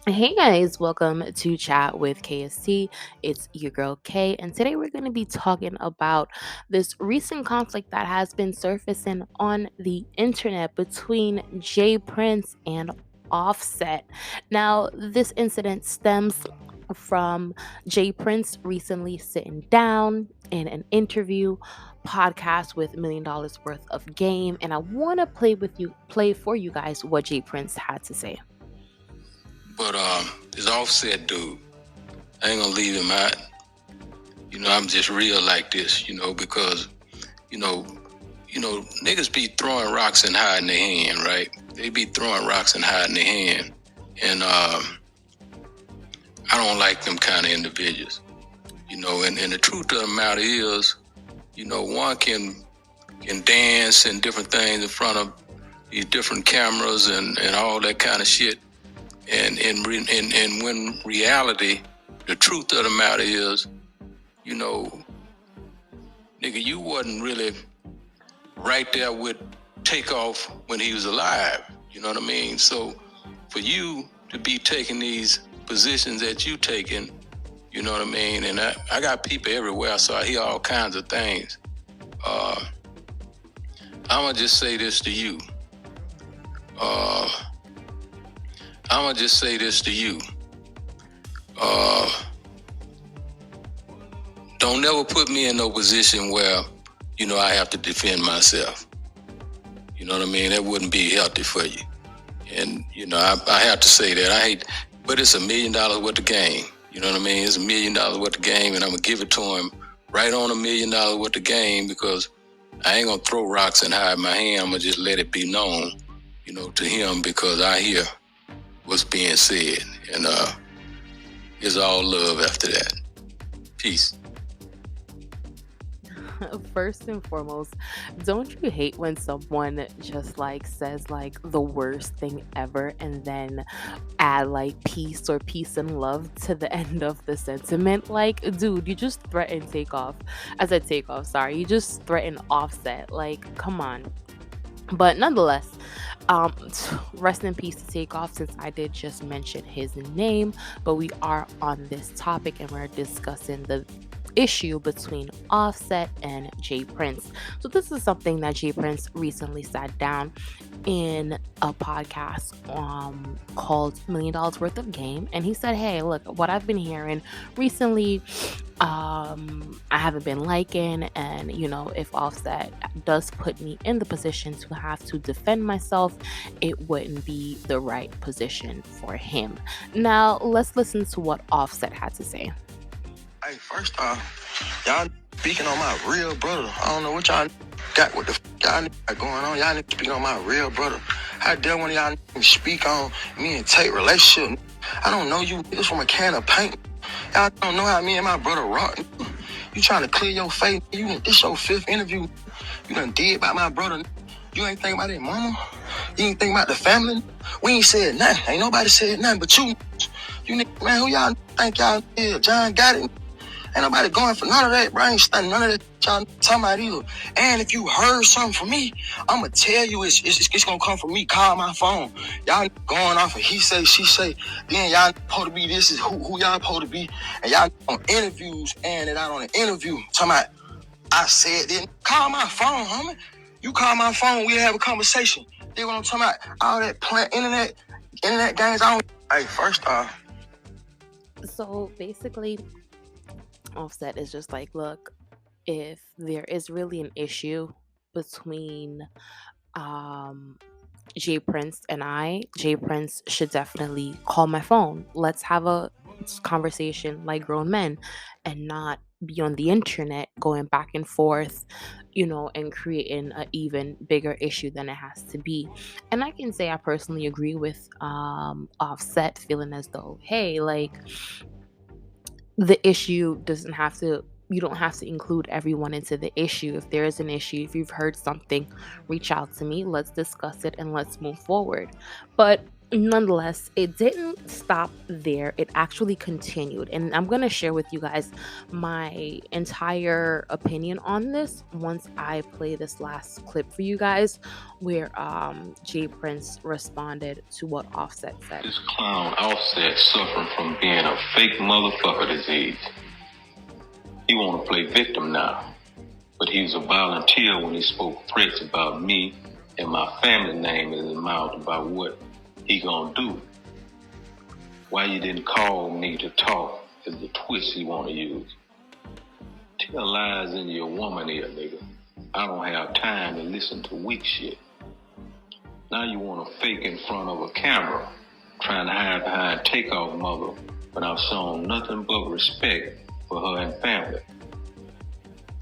Hey guys, welcome to Chat with KST. It's your girl Kay, and today we're going to be talking about this recent conflict that has been surfacing on the internet between Jay Prince and Offset. Now, this incident stems from Jay Prince recently sitting down in an interview podcast with $1 million worth of game, and I want to play for you guys what Jay Prince had to say. But this Offset dude, I ain't gonna leave him out. I'm just real like this, because you know, niggas be throwing rocks and hiding their hand, right? They be throwing rocks and hiding their hand, and I don't like them kind of individuals, And the truth of the matter is, one can dance and different things in front of these different cameras and all that kind of shit. And when reality, the truth of the matter is, nigga, you wasn't really right there with Takeoff when he was alive. You know what I mean? So for you to be taking these positions that you taking, you know what I mean? And I got people everywhere, so I hear all kinds of things. I'm gonna just say this to you. Don't never put me in no position where, I have to defend myself. You know what I mean? That wouldn't be healthy for you. And, I have to say that. But it's $1 million worth of game. You know what I mean? It's $1 million worth of game, and I'm going to give it to him right on $1 million worth of game because I ain't going to throw rocks and hide my hand. I'm going to just let it be known, to him because I hear what's being said. And it's all love after that. Peace. First and foremost, don't you hate when someone just says the worst thing ever and then add peace or peace and love to the end of the sentiment? Like, dude, you just threaten Takeoff. I said Takeoff, sorry. You just threaten Offset. Like, come on. But nonetheless, um, rest in peace to Takeoff, since I did just mention his name. But we are on this topic and we're discussing the issue between Offset and Jay Prince. So this is something that Jay Prince recently sat down in a podcast called $1 million worth of game, and he said, hey, look, what I've been hearing recently, I haven't been liking, and if Offset does put me in the position to have to defend myself, it wouldn't be the right position for him. Now let's listen to what Offset had to say. Hey, first off, y'all speaking on my real brother. I don't know what y'all got with y'all got going on. Y'all speaking on my real brother. How dare one of y'all speak on me and Tate relationship? I don't know you niggas from a can of paint. Y'all don't know how me and my brother rock. You trying to clear your face. This your 5th interview. You done did by my brother. You ain't think about that mama. You ain't think about the family. We ain't said nothing. Ain't nobody said nothing but you. You niggas, man, who y'all think y'all is? John got it. Ain't nobody going for none of that, bro. I ain't studying none of that y'all talking about either. And if you heard something from me, I'm going to tell you it's going to come from me. Call my phone. Y'all going off of he say, she say. Then y'all supposed to be, this is who y'all supposed to be. And y'all on interviews and it out on an interview. Talking about, I said, then call my phone, homie. You call my phone, we'll have a conversation. Then what I'm talking about, all that internet games, I don't. Hey, first off. So basically, Offset is just like, look, if there is really an issue between Jay Prince and Jay Prince should definitely call my phone. Let's have a conversation like grown men and not be on the internet going back and forth, and creating an even bigger issue than it has to be. And I can say I personally agree with Offset feeling as though, hey, the issue doesn't have to you don't have to include everyone into the issue. If there is an issue, if you've heard something, reach out to me, let's discuss it and let's move forward. But Nonetheless, it didn't stop there. It actually continued. And I'm going to share with you guys my entire opinion on this once I play this last clip for you guys where Jay Prince responded to what Offset said. This clown Offset suffering from being a fake motherfucker disease. He want to play victim now, but he was a volunteer when he spoke threats about me and my family name in his mouth about what he gonna do. Why you didn't call me to talk is the twist he want to use. Tell lies in your woman ear, nigga. I don't have time to listen to weak shit. Now you want to fake in front of a camera, trying to hide behind Takeoff mother, but I've shown nothing but respect for her and family.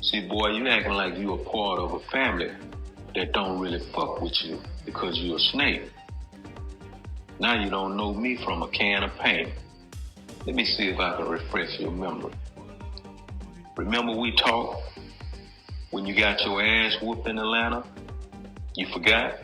See, boy, you acting like you a part of a family that don't really fuck with you because you a snake. Now you don't know me from a can of paint. Let me see if I can refresh your memory. Remember we talked when you got your ass whooped in Atlanta? You forgot?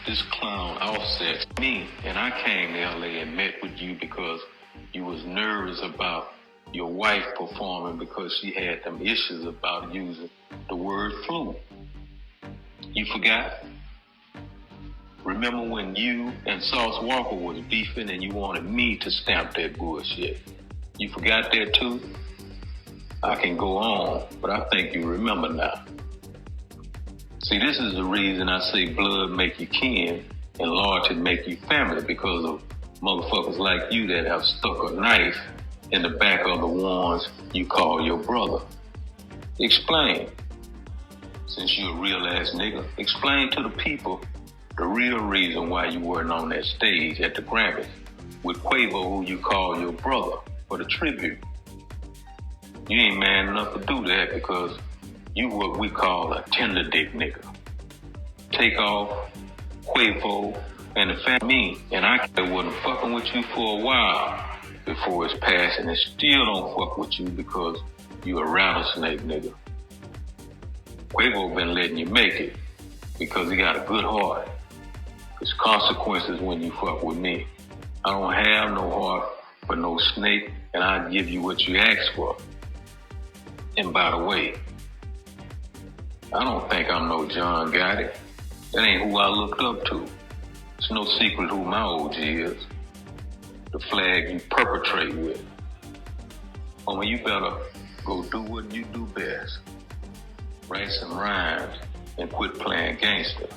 This clown Offset me, and I came to LA and met with you because you was nervous about your wife performing because she had them issues about using the word flu. You forgot? Remember when you and Sauce Walker was beefing and you wanted me to stamp that bullshit? You forgot that too? I can go on, but I think you remember now. See, this is the reason I say blood make you kin and loyalty make you family, because of motherfuckers like you that have stuck a knife in the back of the ones you call your brother. Explain. Since you're a real ass nigga, explain to the people the real reason why you weren't on that stage at the Grammys with Quavo, who you call your brother, for the tribute. You ain't man enough to do that because you what we call a tender dick nigga. Takeoff, Quavo, and the family, and I wasn't fucking with you for a while before it's passing, and still don't fuck with you because you a rattlesnake nigga. Quavo been letting you make it because he got a good heart. There's consequences when you fuck with me. I don't have no heart for no snake, and I give you what you ask for. And by the way, I don't think I'm no John Gotti. That ain't who I looked up to. It's no secret who my OG is. The flag you perpetrate with. Homie, you better go do what you do best. Write some rhymes and quit playing gangster.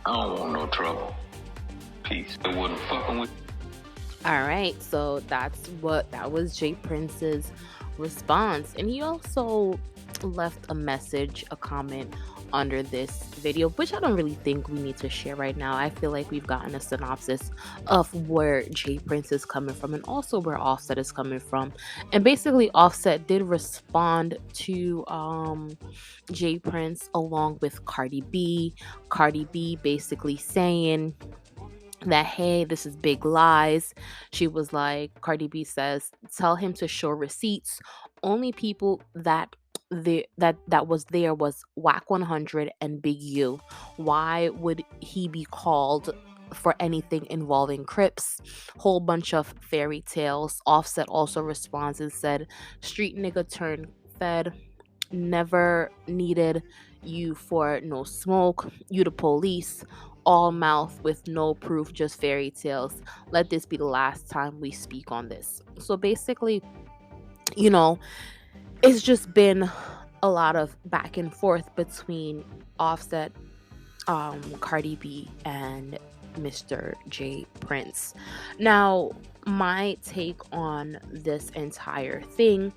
I don't want no trouble. Peace. I wasn't fucking with. All right, so that was Jay Prince's response, and he also left a message, a comment under this video, which I don't really think we need to share right now. I feel like we've gotten a synopsis of where Jay Prince is coming from and also where Offset is coming from. And basically Offset did respond to Jay Prince along with Cardi B. Cardi B basically saying that, hey, this is big lies. She was like, Cardi B says, tell him to show receipts. Only people that was there was Whack 100 and Big U. Why would he be called for anything involving Crips? Whole bunch of fairy tales. Offset also responds and said, street nigga turned fed, never needed you for no smoke, you the police, all mouth with no proof, just fairy tales. Let this be the last time we speak on this. So basically, it's just been a lot of back and forth between Offset, Cardi B, and Mr. Jay Prince. Now, my take on this entire thing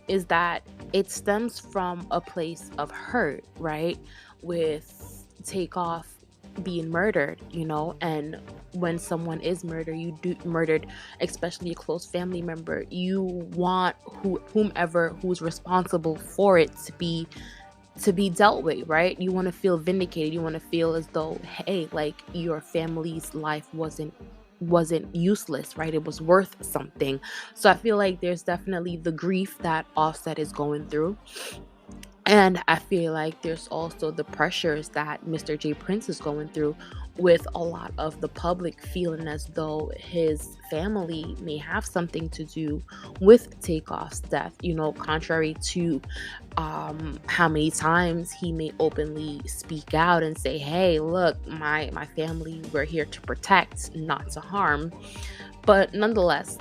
is that it stems from a place of hurt, right? With Takeoff being murdered, and when someone is murdered, especially a close family member, you want whomever who's responsible for it to be dealt with, right? You want to feel vindicated. You want to feel as though, hey, like your family's life wasn't useless, right? It was worth something. So I feel like there's definitely the grief that Offset is going through. And I feel like there's also the pressures that Mr. J. Prince is going through, with a lot of the public feeling as though his family may have something to do with Takeoff's death, contrary to how many times he may openly speak out and say, hey, look, my family, we're here to protect, not to harm. But nonetheless,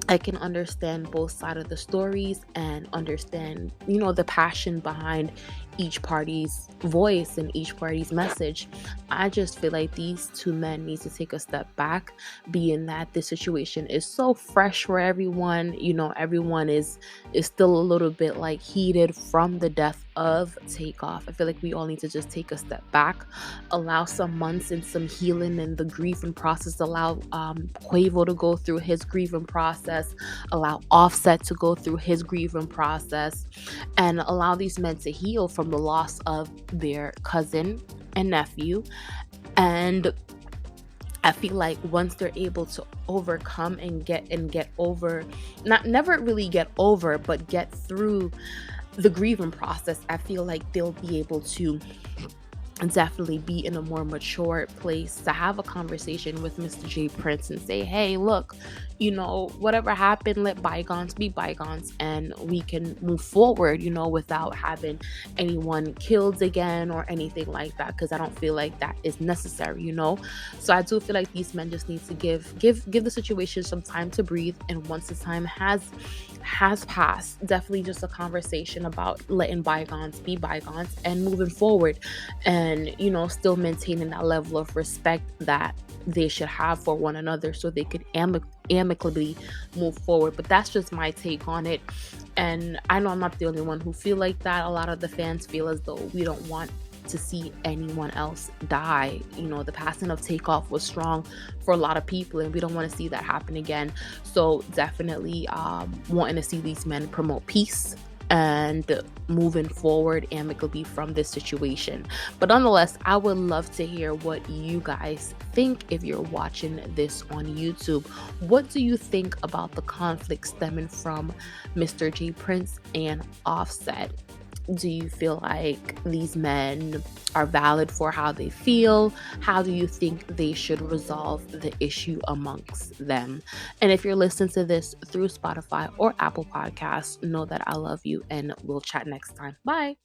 I can understand both sides of the stories and understand, the passion behind each party's voice and each party's message. I just feel like these two men need to take a step back, being that the situation is so fresh for everyone. Everyone is still a little bit like heated from the death of Takeoff. I feel like we all need to just take a step back, allow some months and some healing and the grieving process, allow Quavo to go through his grieving process, allow Offset to go through his grieving process, and allow these men to heal from the loss of their cousin and nephew. And I feel like once they're able to overcome and get over, not never really get over, but get through the grieving process, I feel like they'll be able to definitely be in a more mature place to have a conversation with Mr. J. Prince and say, hey, look, whatever happened, let bygones be bygones, and we can move forward, without having anyone killed again or anything like that, because I don't feel like that is necessary. So I do feel like these men just need to give the situation some time to breathe, and once the time has passed, definitely just a conversation about letting bygones be bygones and moving forward, and still maintaining that level of respect that they should have for one another, so they could amicably move forward. But that's just my take on it, and I know I'm not the only one who feel like that. A lot of the fans feel as though we don't want to see anyone else die. The passing of Takeoff was strong for a lot of people, and we don't want to see that happen again. So definitely wanting to see these men promote peace and moving forward amicably from this situation. But nonetheless, I would love to hear what you guys think if you're watching this on YouTube. What do you think about the conflict stemming from Mr. J. Prince and Offset? Do you feel like these men are valid for how they feel? How do you think they should resolve the issue amongst them? And if you're listening to this through Spotify or Apple Podcasts, know that I love you, and we'll chat next time. Bye.